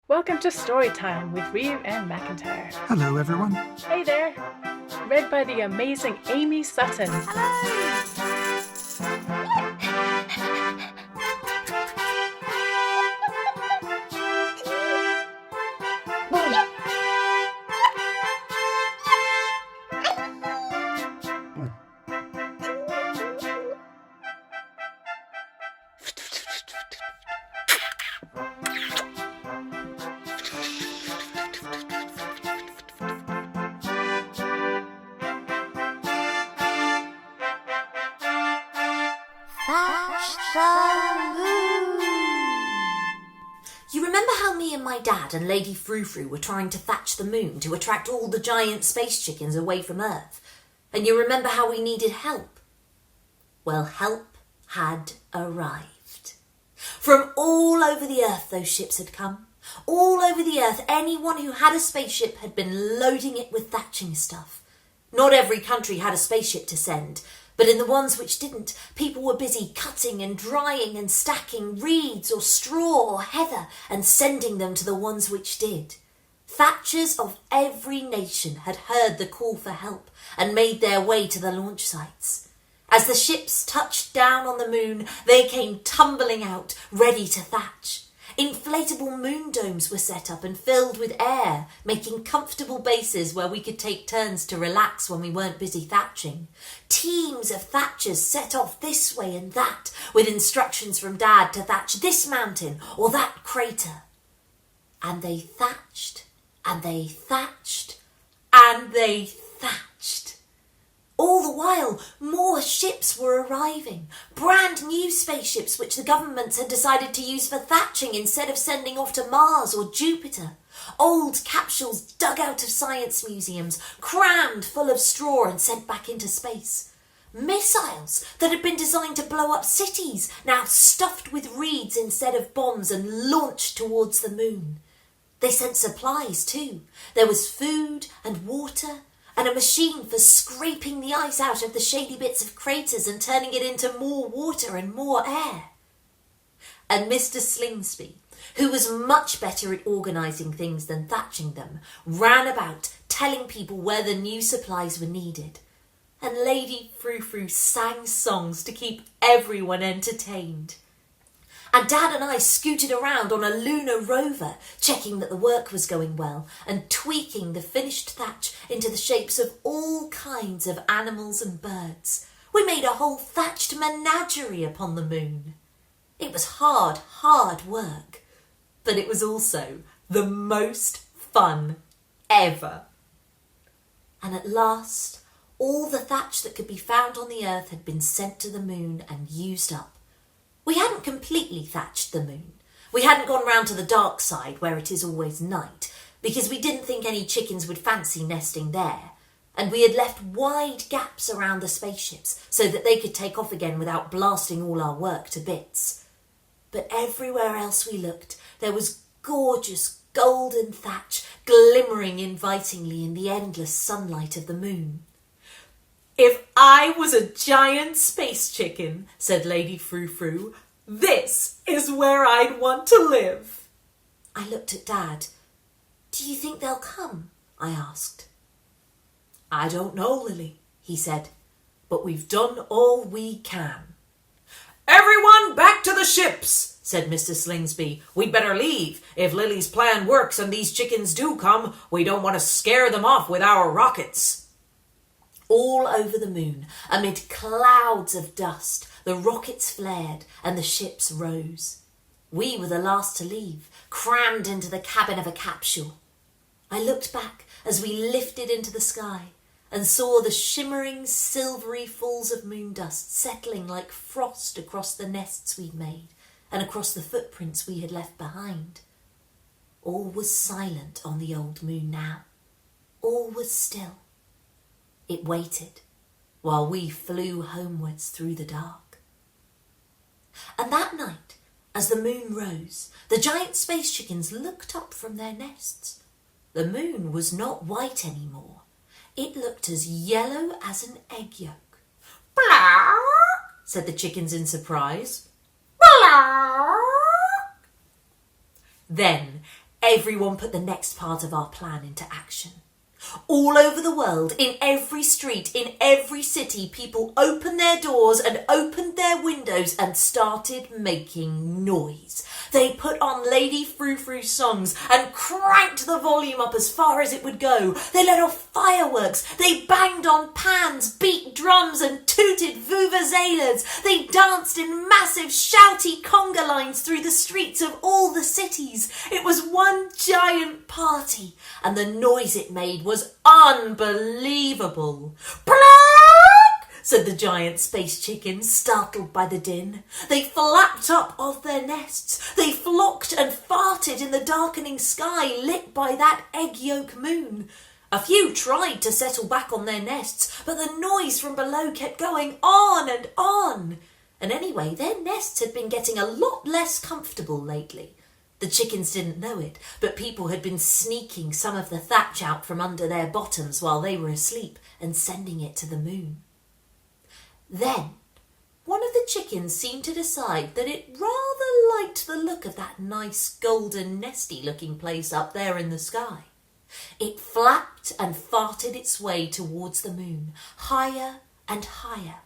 Welcome to Storytime with Reeve and McIntyre. Hello, everyone. Hey there! Read by the amazing Amy Sutton. Thatch the Moon. You remember how me and my dad and Lady Frou-Frou were trying to thatch the moon to attract all the giant space chickens away from Earth? And you remember how we needed help? Well, help had arrived. From all over the Earth those ships had come. All over the Earth, anyone who had a spaceship had been loading it with thatching stuff. Not every country had a spaceship to send, but in the ones which didn't, people were busy cutting and drying and stacking reeds or straw or heather and sending them to the ones which did. Thatchers of every nation had heard the call for help and made their way to the launch sites. As the ships touched down on the moon, they came tumbling out, ready to thatch. Inflatable moon domes were set up and filled with air, making comfortable bases where we could take turns to relax when we weren't busy thatching. Teams of thatchers set off this way and that, with instructions from Dad to thatch this mountain or that crater. And they thatched, and they thatched, and they thatched. All the while, more ships were arriving, brand new spaceships which the governments had decided to use for thatching instead of sending off to Mars or Jupiter. Old capsules dug out of science museums, crammed full of straw and sent back into space. Missiles that had been designed to blow up cities, now stuffed with reeds instead of bombs and launched towards the moon. They sent supplies too. There was food and water, and a machine for scraping the ice out of the shady bits of craters and turning it into more water and more air. And Mr. Slingsby, who was much better at organising things than thatching them, ran about telling people where the new supplies were needed. And Lady Frou-Frou sang songs to keep everyone entertained. And Dad and I scooted around on a lunar rover, checking that the work was going well and tweaking the finished thatch into the shapes of all kinds of animals and birds. We made a whole thatched menagerie upon the moon. It was hard work, but it was also the most fun ever. And at last, all the thatch that could be found on the Earth had been sent to the moon and used up. We hadn't completely thatched the moon. We hadn't gone round to the dark side where it is always night, because we didn't think any chickens would fancy nesting there, and we had left wide gaps around the spaceships so that they could take off again without blasting all our work to bits. But everywhere else we looked, there was gorgeous golden thatch glimmering invitingly in the endless sunlight of the moon. "If I was a giant space chicken," said Lady Frou-Frou, "this is where I'd want to live." I looked at Dad. "Do you think they'll come?" I asked. "I don't know, Lily," he said, "but we've done all we can." "Everyone back to the ships," said Mr. Slingsby. "We'd better leave. If Lily's plan works and these chickens do come, we don't want to scare them off with our rockets." All over the moon, amid clouds of dust, the rockets flared and the ships rose. We were the last to leave, crammed into the cabin of a capsule. I looked back as we lifted into the sky and saw the shimmering, silvery falls of moon dust settling like frost across the nests we'd made and across the footprints we had left behind. All was silent on the old moon now. All was still. It waited while we flew homewards through the dark. And that night, as the moon rose, the giant space chickens looked up from their nests. The moon was not white anymore. It looked as yellow as an egg yolk. "Blah!" said the chickens in surprise. "Blah!" Then everyone put the next part of our plan into action. All over the world, in every street, in every city, people opened their doors and opened their windows and started making noise. They put on Lady Frou Frou's songs and cranked the volume up as far as it would go. They let off fireworks. They banged on pans, beat drums and tooted vuvuzelas. They danced in massive shouty conga lines through the streets of all the cities. It was one giant party, and the noise it made was unbelievable. "Pluck!" said the giant space chickens, startled by the din. They flapped up off their nests. They flocked and farted in the darkening sky lit by that egg yolk moon. A few tried to settle back on their nests, but the noise from below kept going on and on. And anyway, their nests had been getting a lot less comfortable lately. The chickens didn't know it, but people had been sneaking some of the thatch out from under their bottoms while they were asleep and sending it to the moon. Then, one of the chickens seemed to decide that it rather liked the look of that nice golden nesty-looking place up there in the sky. It flapped and farted its way towards the moon, higher and higher.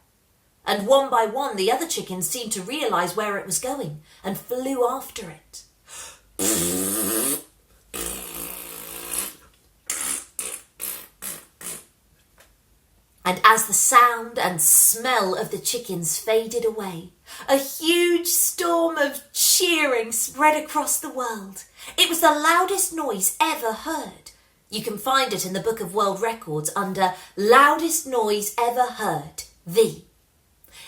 And one by one, the other chickens seemed to realise where it was going and flew after it. And as the sound and smell of the chickens faded away, a huge storm of cheering spread across the world. It was the loudest noise ever heard. You can find it in the Book of World Records under Loudest Noise Ever Heard, V.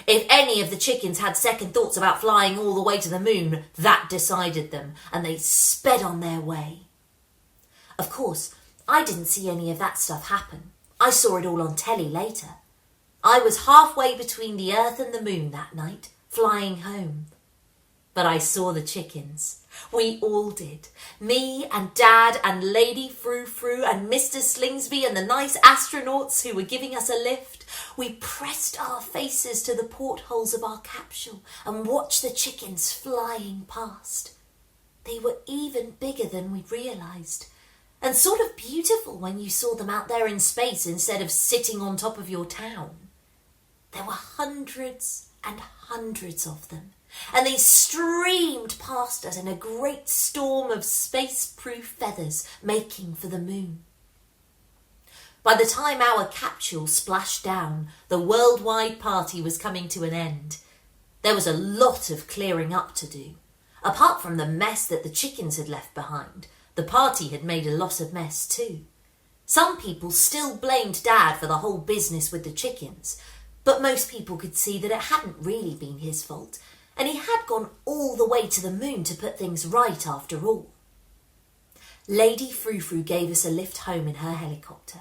If any of the chickens had second thoughts about flying all the way to the moon, that decided them, and they sped on their way. Of course, I didn't see any of that stuff happen. I saw it all on telly later. I was halfway between the earth and the moon that night, flying home. But I saw the chickens. We all did. Me and Dad and Lady Frou Frou and Mr. Slingsby and the nice astronauts who were giving us a lift. We pressed our faces to the portholes of our capsule and watched the chickens flying past. They were even bigger than we'd realised, and sort of beautiful when you saw them out there in space instead of sitting on top of your town. There were hundreds and hundreds of them, and they streamed past us in a great storm of space-proof feathers making for the moon. By the time our capsule splashed down, the worldwide party was coming to an end. There was a lot of clearing up to do. Apart from the mess that the chickens had left behind, the party had made a lot of mess too. Some people still blamed Dad for the whole business with the chickens, but most people could see that it hadn't really been his fault, and he had gone all the way to the moon to put things right after all. Lady Frou Frou gave us a lift home in her helicopter.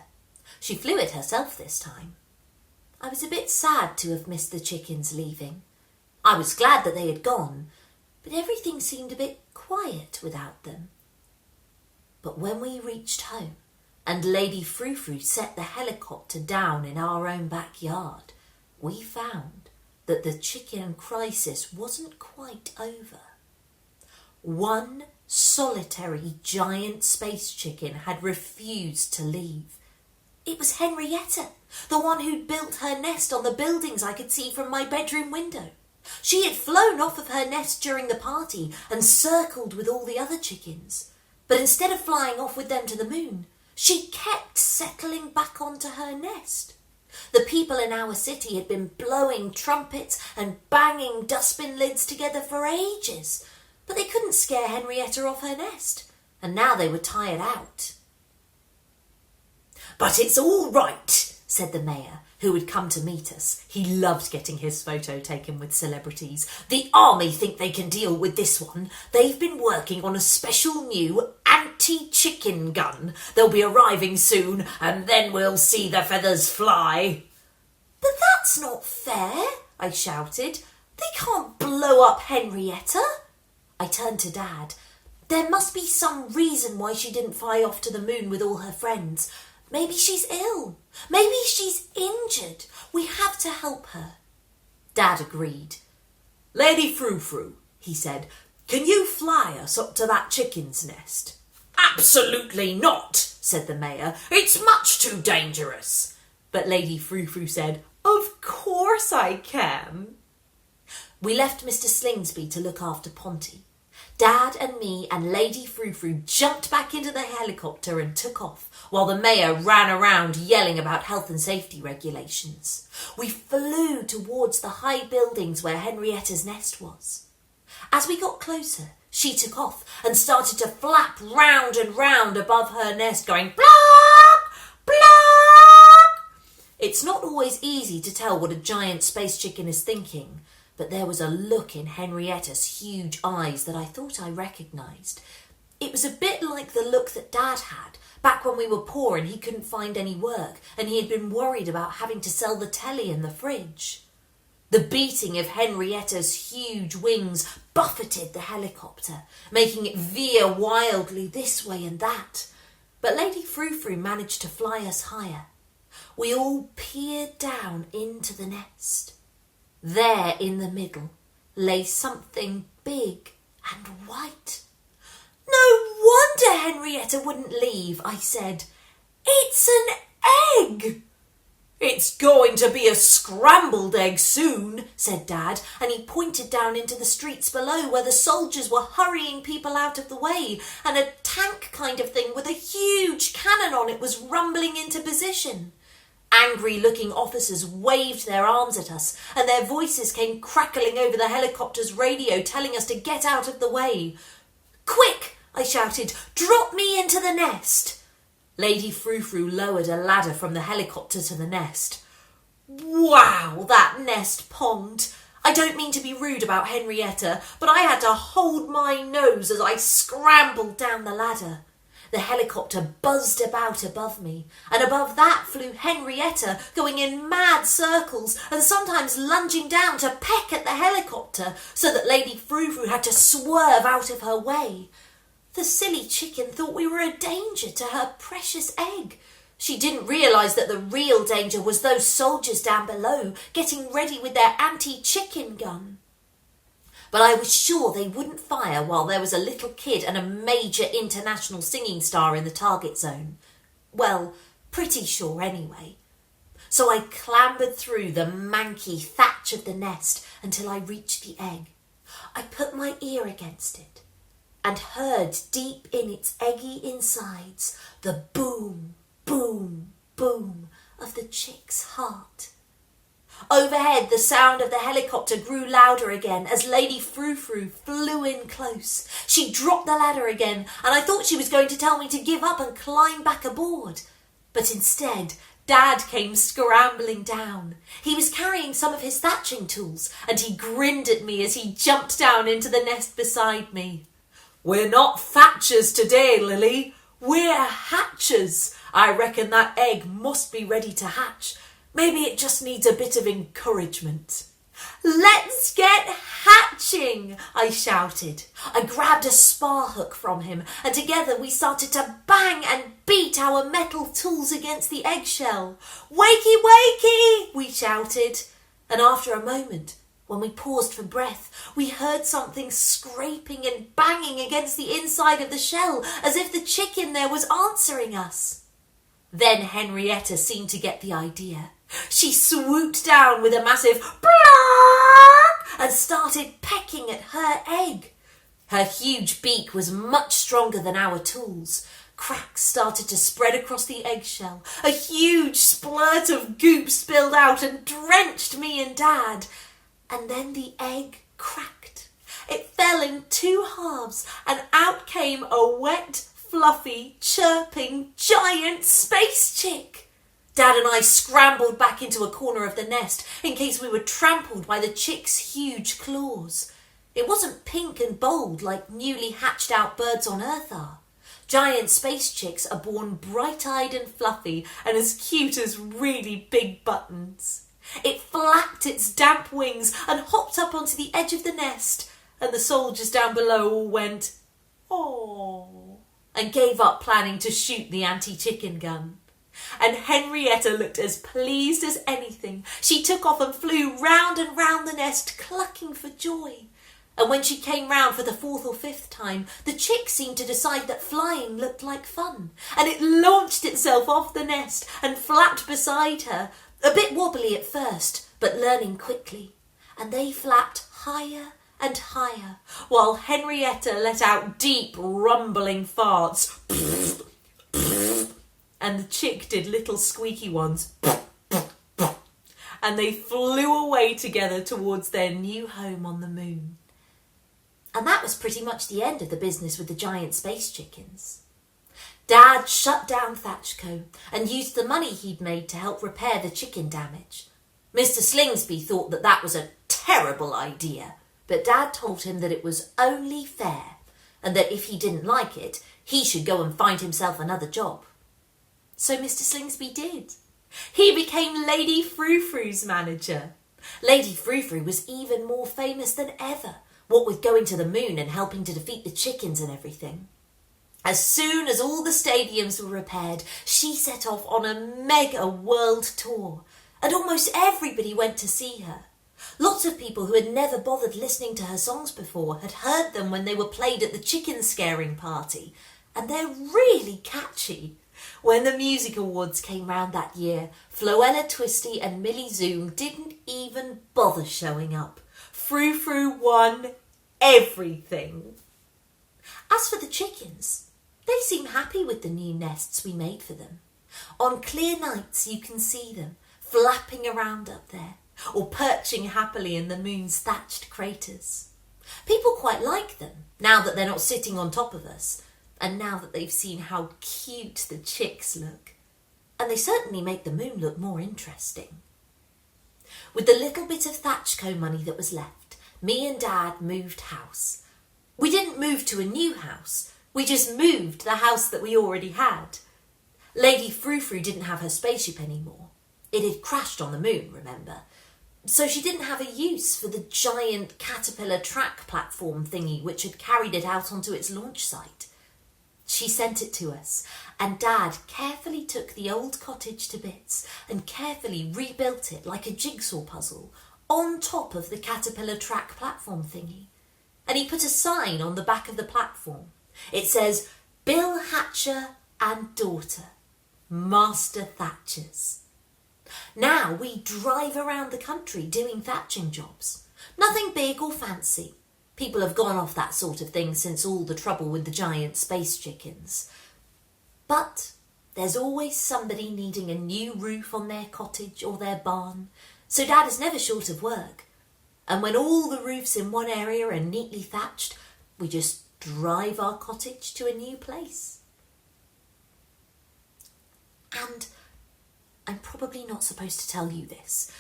She flew it herself this time. I was a bit sad to have missed the chickens leaving. I was glad that they had gone, but everything seemed a bit quiet without them. But when we reached home and Lady Frou Frou set the helicopter down in our own backyard, we found that the chicken crisis wasn't quite over. One solitary giant space chicken had refused to leave. It was Henrietta, the one who'd built her nest on the buildings I could see from my bedroom window. She had flown off of her nest during the party and circled with all the other chickens. But instead of flying off with them to the moon, she kept settling back onto her nest. The people in our city had been blowing trumpets and banging dustbin lids together for ages, but they couldn't scare Henrietta off her nest, and now they were tired out. "But it's all right," said the mayor, who had come to meet us. He loved getting his photo taken with celebrities. "The army think they can deal with this one. They've been working on a special new anti-chicken gun. They'll be arriving soon, and then we'll see the feathers fly." "But that's not fair," I shouted. "They can't blow up Henrietta." I turned to Dad. "There must be some reason why she didn't fly off to the moon with all her friends. Maybe she's ill. Maybe she's injured. We have to help her." Dad agreed. "Lady Frou Frou," he said, "can you fly us up to that chicken's nest?" "Absolutely not," said the mayor. "It's much too dangerous." But Lady Frou-Frou said, "Of course I can." We left Mr. Slingsby to look after Ponty. Dad and me and Lady Frou-Frou jumped back into the helicopter and took off, while the mayor ran around yelling about health and safety regulations. We flew towards the high buildings where Henrietta's nest was. As we got closer, she took off and started to flap round and round above her nest, going "Block! Block!" It's not always easy to tell what a giant space chicken is thinking, but there was a look in Henrietta's huge eyes that I thought I recognised. It was a bit like the look that Dad had back when we were poor and he couldn't find any work and he had been worried about having to sell the telly and the fridge. The beating of Henrietta's huge wings buffeted the helicopter, making it veer wildly this way and that. But Lady Frou-Frou managed to fly us higher. We all peered down into the nest. There in the middle lay something big and white. "No wonder Henrietta wouldn't leave," I said. "It's an egg." "It's going to be a scrambled egg soon," said Dad, and he pointed down into the streets below where the soldiers were hurrying people out of the way and a tank kind of thing with a huge cannon on it was rumbling into position. Angry-looking officers waved their arms at us and their voices came crackling over the helicopter's radio telling us to get out of the way. "Quick!" I shouted. "Drop me into the nest!" Lady Frou-Frou lowered a ladder from the helicopter to the nest. Wow, that nest ponged. I don't mean to be rude about Henrietta, but I had to hold my nose as I scrambled down the ladder. The helicopter buzzed about above me, and above that flew Henrietta, going in mad circles and sometimes lunging down to peck at the helicopter so that Lady Frou-Frou had to swerve out of her way. The silly chicken thought we were a danger to her precious egg. She didn't realise that the real danger was those soldiers down below getting ready with their anti-chicken gun. But I was sure they wouldn't fire while there was a little kid and a major international singing star in the target zone. Well, pretty sure anyway. So I clambered through the manky thatch of the nest until I reached the egg. I put my ear against it and heard deep in its eggy insides the boom, boom, boom of the chick's heart. Overhead, the sound of the helicopter grew louder again as Lady Frou-Frou flew in close. She dropped the ladder again, and I thought she was going to tell me to give up and climb back aboard. But instead, Dad came scrambling down. He was carrying some of his thatching tools, and he grinned at me as he jumped down into the nest beside me. "We're not thatchers today, Lily. We're hatchers. I reckon that egg must be ready to hatch. Maybe it just needs a bit of encouragement." "Let's get hatching," I shouted. I grabbed a spar hook from him and together we started to bang and beat our metal tools against the eggshell. "Wakey, wakey," we shouted. And after a moment, when we paused for breath, we heard something scraping and banging against the inside of the shell as if the chicken there was answering us. Then Henrietta seemed to get the idea. She swooped down with a massive "Block!" and started pecking at her egg. Her huge beak was much stronger than our tools. Cracks started to spread across the eggshell. A huge splurt of goop spilled out and drenched me and Dad. And then the egg cracked. It fell in two halves and out came a wet, fluffy, chirping, giant space chick. Dad and I scrambled back into a corner of the nest in case we were trampled by the chick's huge claws. It wasn't pink and bold like newly hatched out birds on Earth are. Giant space chicks are born bright-eyed and fluffy and as cute as really big buttons. It flapped its damp wings and hopped up onto the edge of the nest, and the soldiers down below all went, "Aww," and gave up planning to shoot the anti-chicken gun. And Henrietta looked as pleased as anything. She took off and flew round and round the nest, clucking for joy. And when she came round for the 4th or 5th time, the chick seemed to decide that flying looked like fun, and it launched itself off the nest and flapped beside her, a bit wobbly at first, but learning quickly. And they flapped higher and higher, while Henrietta let out deep, rumbling farts. And the chick did little squeaky ones. And they flew away together towards their new home on the moon. And that was pretty much the end of the business with the giant space chickens. Dad shut down Thatchco and used the money he'd made to help repair the chicken damage. Mr. Slingsby thought that that was a terrible idea, but Dad told him that it was only fair and that if he didn't like it, he should go and find himself another job. So Mr. Slingsby did. He became Lady Frou-Frou's manager. Lady Frou-Frou was even more famous than ever, what with going to the moon and helping to defeat the chickens and everything. As soon as all the stadiums were repaired, she set off on a mega world tour, and almost everybody went to see her. Lots of people who had never bothered listening to her songs before had heard them when they were played at the chicken scaring party, and they're really catchy. When the music awards came round that year, Floella Twisty and Millie Zoom didn't even bother showing up. Frou-Frou won everything. As for the chickens, they seem happy with the new nests we made for them. On clear nights you can see them flapping around up there or perching happily in the moon's thatched craters. People quite like them now that they're not sitting on top of us and now that they've seen how cute the chicks look. And they certainly make the moon look more interesting. With the little bit of Thatchco money that was left, me and Dad moved house. We didn't move to a new house. We just moved the house that we already had. Lady Frou-Frou didn't have her spaceship anymore. It had crashed on the moon, remember? So she didn't have a use for the giant caterpillar track platform thingy which had carried it out onto its launch site. She sent it to us, and Dad carefully took the old cottage to bits and carefully rebuilt it like a jigsaw puzzle on top of the caterpillar track platform thingy. And he put a sign on the back of the platform. It says, Bill Hatcher and Daughter, Master Thatchers. Now we drive around the country doing thatching jobs. Nothing big or fancy. People have gone off that sort of thing since all the trouble with the giant space chickens. But there's always somebody needing a new roof on their cottage or their barn, so Dad is never short of work. And when all the roofs in one area are neatly thatched, we just drive our cottage to a new place. And I'm probably not supposed to tell you this,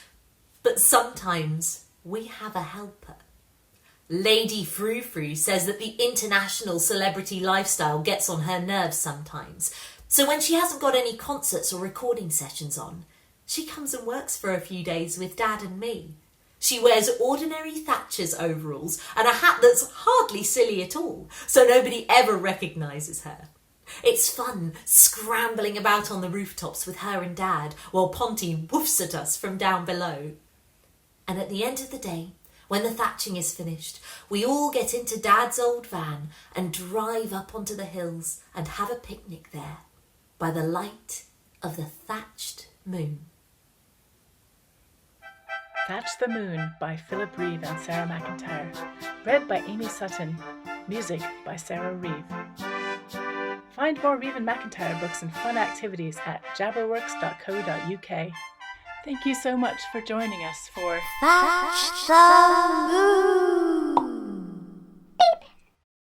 but sometimes we have a helper. Lady Frou-Frou says that the international celebrity lifestyle gets on her nerves sometimes, so when she hasn't got any concerts or recording sessions on, she comes and works for a few days with Dad and me. She wears ordinary Thatcher's overalls and a hat that's hardly silly at all, so nobody ever recognises her. It's fun scrambling about on the rooftops with her and Dad while Ponty woofs at us from down below. And at the end of the day, when the thatching is finished, we all get into Dad's old van and drive up onto the hills and have a picnic there by the light of the thatched moon. Thatch the Moon by Philip Reeve and Sarah McIntyre. Read by Amy Sutton. Music by Sarah Reeve. Find more Reeve and McIntyre books and fun activities at jabberworks.co.uk. Thank you so much for joining us for Thatch the Moon.